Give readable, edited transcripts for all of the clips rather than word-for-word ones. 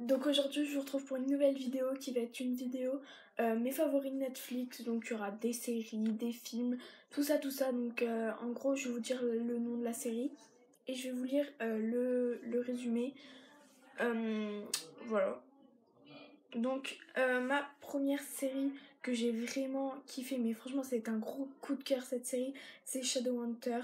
Donc aujourd'hui je vous retrouve pour une nouvelle vidéo qui va être une vidéo mes favoris de Netflix. Donc il y aura des séries, des films, tout ça. Donc en gros je vais vous dire le nom de la série et je vais vous lire le résumé. Voilà. Donc ma première série que j'ai vraiment kiffé, mais franchement c'est un gros coup de cœur cette série, c'est Shadowhunter.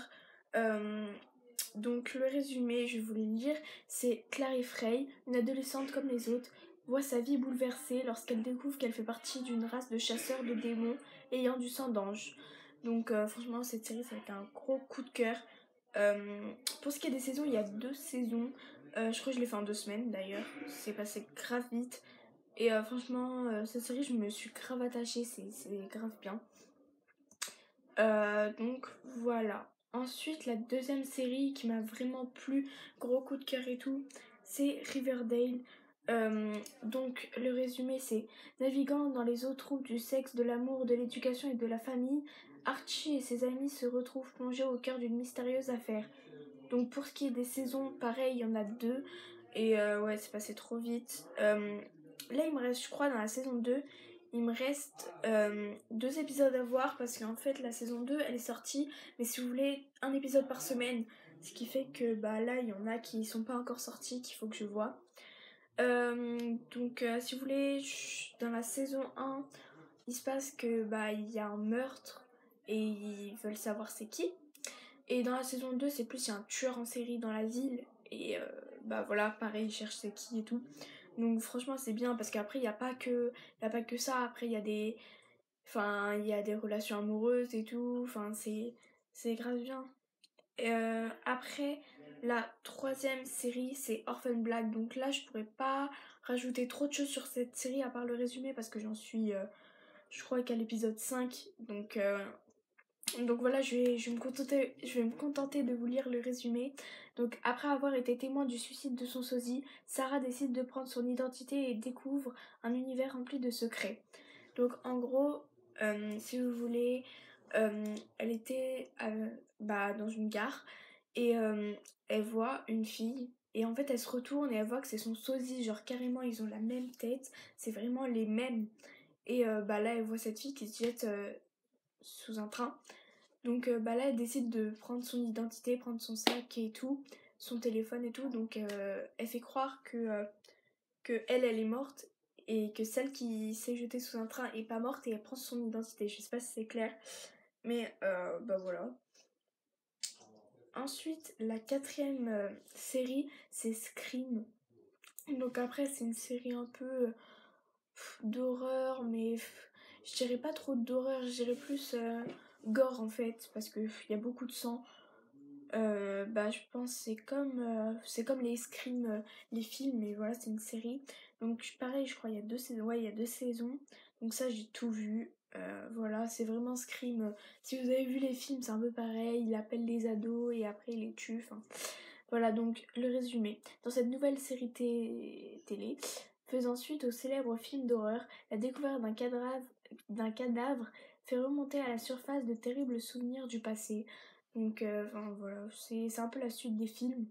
Donc le résumé, je vais vous le lire, c'est Clary Frey, une adolescente comme les autres, voit sa vie bouleversée lorsqu'elle découvre qu'elle fait partie d'une race de chasseurs de démons ayant du sang d'ange. Donc franchement cette série ça a été un gros coup de cœur. Pour ce qui est des saisons, il y a 2 saisons. Je crois que je l'ai fait en 2 semaines d'ailleurs. C'est passé grave vite. Et franchement, cette série, je me suis grave attachée. C'est grave bien. Donc voilà. Ensuite, la deuxième série qui m'a vraiment plu, gros coup de cœur et tout, c'est Riverdale. Donc le résumé c'est: naviguant dans les eaux troubles du sexe, de l'amour, de l'éducation et de la famille, Archie et ses amis se retrouvent plongés au cœur d'une mystérieuse affaire. Donc pour ce qui est des saisons, pareil, il y en a 2. Et ouais, c'est passé trop vite. Là, il me reste, je crois, dans la saison 2, il me reste 2 épisodes à voir parce qu'en fait, la saison 2, elle est sortie. Mais si vous voulez, un épisode par semaine. Ce qui fait que bah, là, il y en a qui sont pas encore sortis, qu'il faut que je vois. Donc, si vous voulez, dans la saison 1, il se passe que bah, il y a un meurtre et ils veulent savoir c'est qui. Et dans la saison 2, c'est plus il y a un tueur en série dans la ville. Et bah voilà, pareil, ils cherchent c'est qui et tout. Donc franchement, c'est bien parce qu'après, il n'y a pas que ça. Après, il y a des. Enfin, il y a des relations amoureuses et tout. Enfin, c'est grave bien. Après, la troisième série, c'est Orphan Black. Donc là, je pourrais pas rajouter trop de choses sur cette série à part le résumé parce que j'en suis, je crois qu'à l'épisode 5. Donc voilà, je vais me contenter de vous lire le résumé. Donc après avoir été témoin du suicide de son sosie, Sarah décide de prendre son identité et découvre un univers rempli de secrets. Donc en gros, si vous voulez, elle était dans une gare et elle voit une fille. Et en fait, elle se retourne et elle voit que c'est son sosie. Genre carrément, ils ont la même tête. C'est vraiment les mêmes. Et là, elle voit cette fille qui se jette sous un train. Donc là, elle décide de prendre son identité, prendre son sac et tout, son téléphone et tout. Donc elle fait croire que elle est morte et que celle qui s'est jetée sous un train est pas morte et elle prend son identité. Je sais pas si c'est clair, mais voilà. Ensuite, la quatrième série, c'est Scream. Donc après, c'est une série un peu d'horreur, mais je dirais pas trop d'horreur, je dirais plus gore en fait, parce que il y a beaucoup de sang. Je pense que c'est comme les Scream, les films, mais voilà, c'est une série. Donc pareil, je crois il y a 2 saisons. Ouais, il y a 2 saisons. Donc ça, j'ai tout vu. Voilà, c'est vraiment Scream. Si vous avez vu les films, c'est un peu pareil. Il appelle les ados et après il les tue. Enfin, voilà, donc le résumé. Dans cette nouvelle série télé, faisant suite au célèbre film d'horreur, la découverte d'un cadavre fait remonter à la surface de terribles souvenirs du passé. Donc voilà, c'est un peu la suite des films.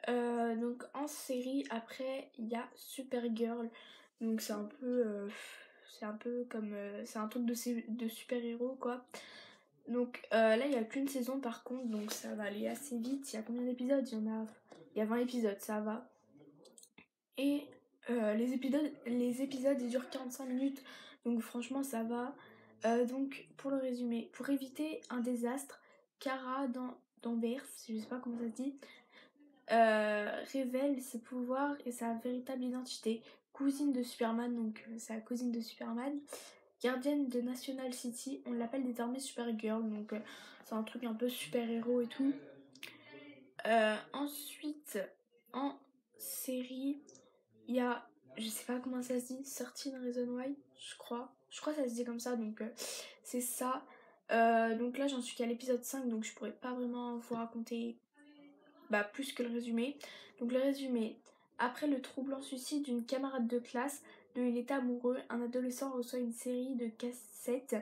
Donc en série, après, il y a Supergirl. Donc c'est un peu comme... c'est un truc de super-héros, quoi. Donc là, il n'y a qu'une saison par contre, donc ça va aller assez vite. Il y a combien d'épisodes? Il y a 20 épisodes, ça va. Et les épisodes, ils durent 45 minutes, donc franchement, ça va. Donc, pour le résumé, pour éviter un désastre, Kara Danvers, je sais pas comment ça se dit, révèle ses pouvoirs et sa véritable identité. Cousine de Superman, donc c'est la cousine de Superman. Gardienne de National City, on l'appelle désormais Supergirl, donc c'est un truc un peu super-héros et tout. Ensuite, en série, il y a, je sais pas comment ça se dit, 13 Reasons Why, je crois que ça se dit comme ça, donc c'est ça. Donc là j'en suis qu'à l'épisode 5, donc je pourrais pas vraiment vous raconter plus que le résumé. Donc le résumé: après le troublant suicide d'une camarade de classe dont il était amoureux, un adolescent reçoit une série de cassettes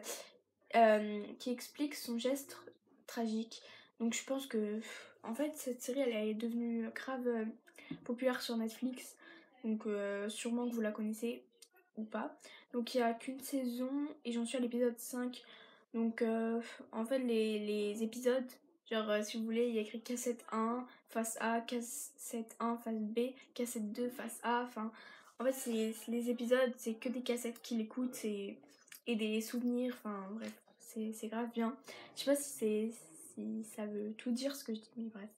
qui explique son geste tragique. Donc je pense que en fait cette série elle est devenue grave populaire sur Netflix. Donc sûrement que vous la connaissez ou pas. Donc il n'y a qu'une saison et j'en suis à l'épisode 5. Donc en fait les épisodes, genre si vous voulez, il y a écrit cassette 1, face A, cassette 1, face B, cassette 2, face A. Enfin, en fait les épisodes, c'est que des cassettes qu'il écoute et des souvenirs. Enfin bref, c'est grave bien. Je sais pas si ça veut tout dire ce que je dis, mais bref.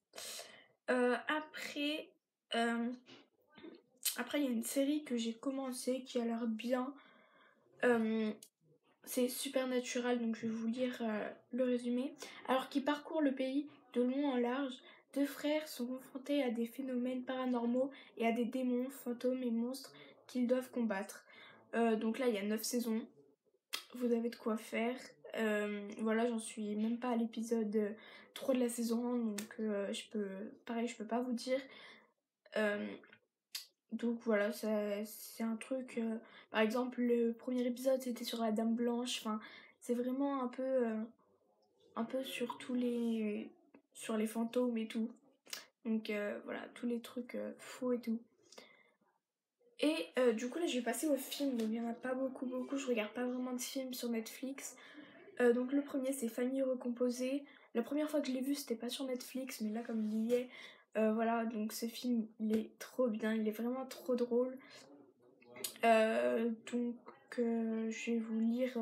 Après, il y a une série que j'ai commencé qui a l'air bien. C'est Supernatural, donc je vais vous lire le résumé. Alors qu'ils parcourent le pays de long en large, deux frères sont confrontés à des phénomènes paranormaux et à des démons, fantômes et monstres qu'ils doivent combattre. Donc là, il y a 9 saisons. Vous avez de quoi faire. Voilà, j'en suis même pas à l'épisode 3 de la saison 1, donc je peux pas vous dire. Donc voilà, c'est un truc. Par exemple, le premier épisode c'était sur la Dame Blanche. Enfin, c'est vraiment un peu sur sur les fantômes et tout. Donc voilà, tous les trucs faux et tout. Et du coup là je vais passer aux films. Donc il n'y en a pas beaucoup. Je regarde pas vraiment de films sur Netflix. Donc le premier c'est Famille recomposée. La première fois que je l'ai vu c'était pas sur Netflix, mais là comme il y est, voilà, donc ce film il est trop bien, il est vraiment trop drôle. Je vais vous lire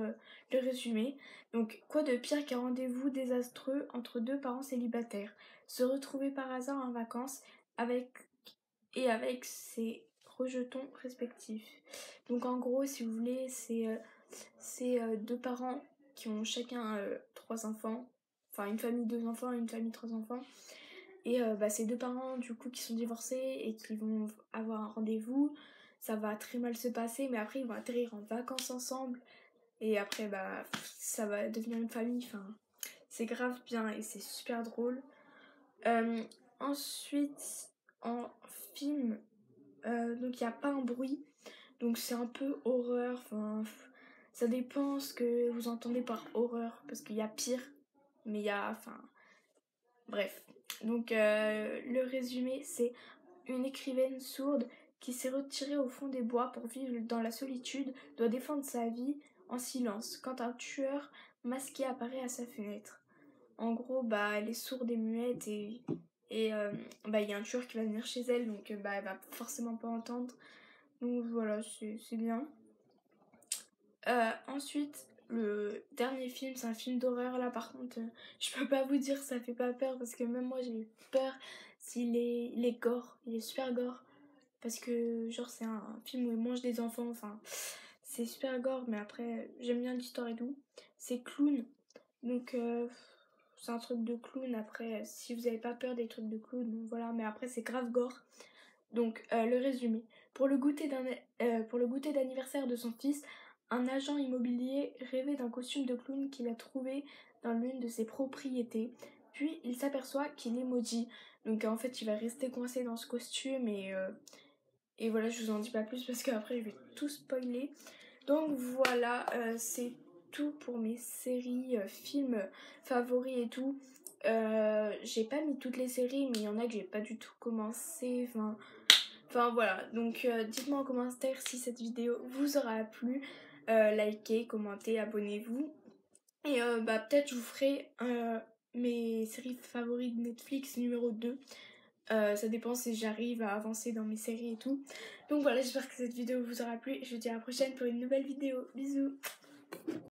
le résumé. Donc, quoi de pire qu'un rendez-vous désastreux entre deux parents célibataires? Se retrouver par hasard en vacances avec ses rejetons respectifs. Donc, en gros, si vous voulez, c'est deux parents qui ont chacun trois enfants. Enfin, une famille deux enfants et une famille trois enfants. Et ces deux parents du coup qui sont divorcés et qui vont avoir un rendez-vous, ça va très mal se passer, mais après ils vont atterrir en vacances ensemble et après ça va devenir une famille. Enfin, c'est grave bien et c'est super drôle. Ensuite, en film, donc il n'y a pas un bruit, donc c'est un peu horreur. Enfin, ça dépend ce que vous entendez par horreur parce qu'il y a pire, mais il y a, enfin, bref. Donc le résumé, c'est une écrivaine sourde qui s'est retirée au fond des bois pour vivre dans la solitude doit défendre sa vie en silence quand un tueur masqué apparaît à sa fenêtre. En gros, elle est sourde et muette et il y a un tueur qui va venir chez elle, donc elle va forcément pas entendre. Donc voilà, c'est bien. Ensuite, le dernier film, c'est un film d'horreur. Là, par contre, je peux pas vous dire ça fait pas peur parce que même moi j'ai eu peur. Il est gore, il est super gore. Parce que, genre, c'est un film où il mange des enfants. Enfin, c'est super gore, mais après, j'aime bien l'histoire et tout. C'est Clown. Donc, c'est un truc de clown. Après, si vous avez pas peur des trucs de clown, donc voilà. Mais après, c'est grave gore. Donc, le résumé. Pour le goûter d'anniversaire de son fils, un agent immobilier rêvait d'un costume de clown qu'il a trouvé dans l'une de ses propriétés. Puis, il s'aperçoit qu'il est maudit. Donc, en fait, il va rester coincé dans ce costume et voilà, je vous en dis pas plus parce qu'après, je vais tout spoiler. Donc, voilà, c'est tout pour mes séries, films favoris et tout. J'ai pas mis toutes les séries, mais il y en a que j'ai pas du tout commencé. Enfin voilà, donc dites-moi en commentaire si cette vidéo vous aura plu. Likez, commentez, abonnez-vous. Et peut-être je vous ferai mes séries favorites de Netflix numéro 2. Ça dépend si j'arrive à avancer dans mes séries et tout. Donc voilà, j'espère que cette vidéo vous aura plu. Je vous dis à la prochaine pour une nouvelle vidéo. Bisous!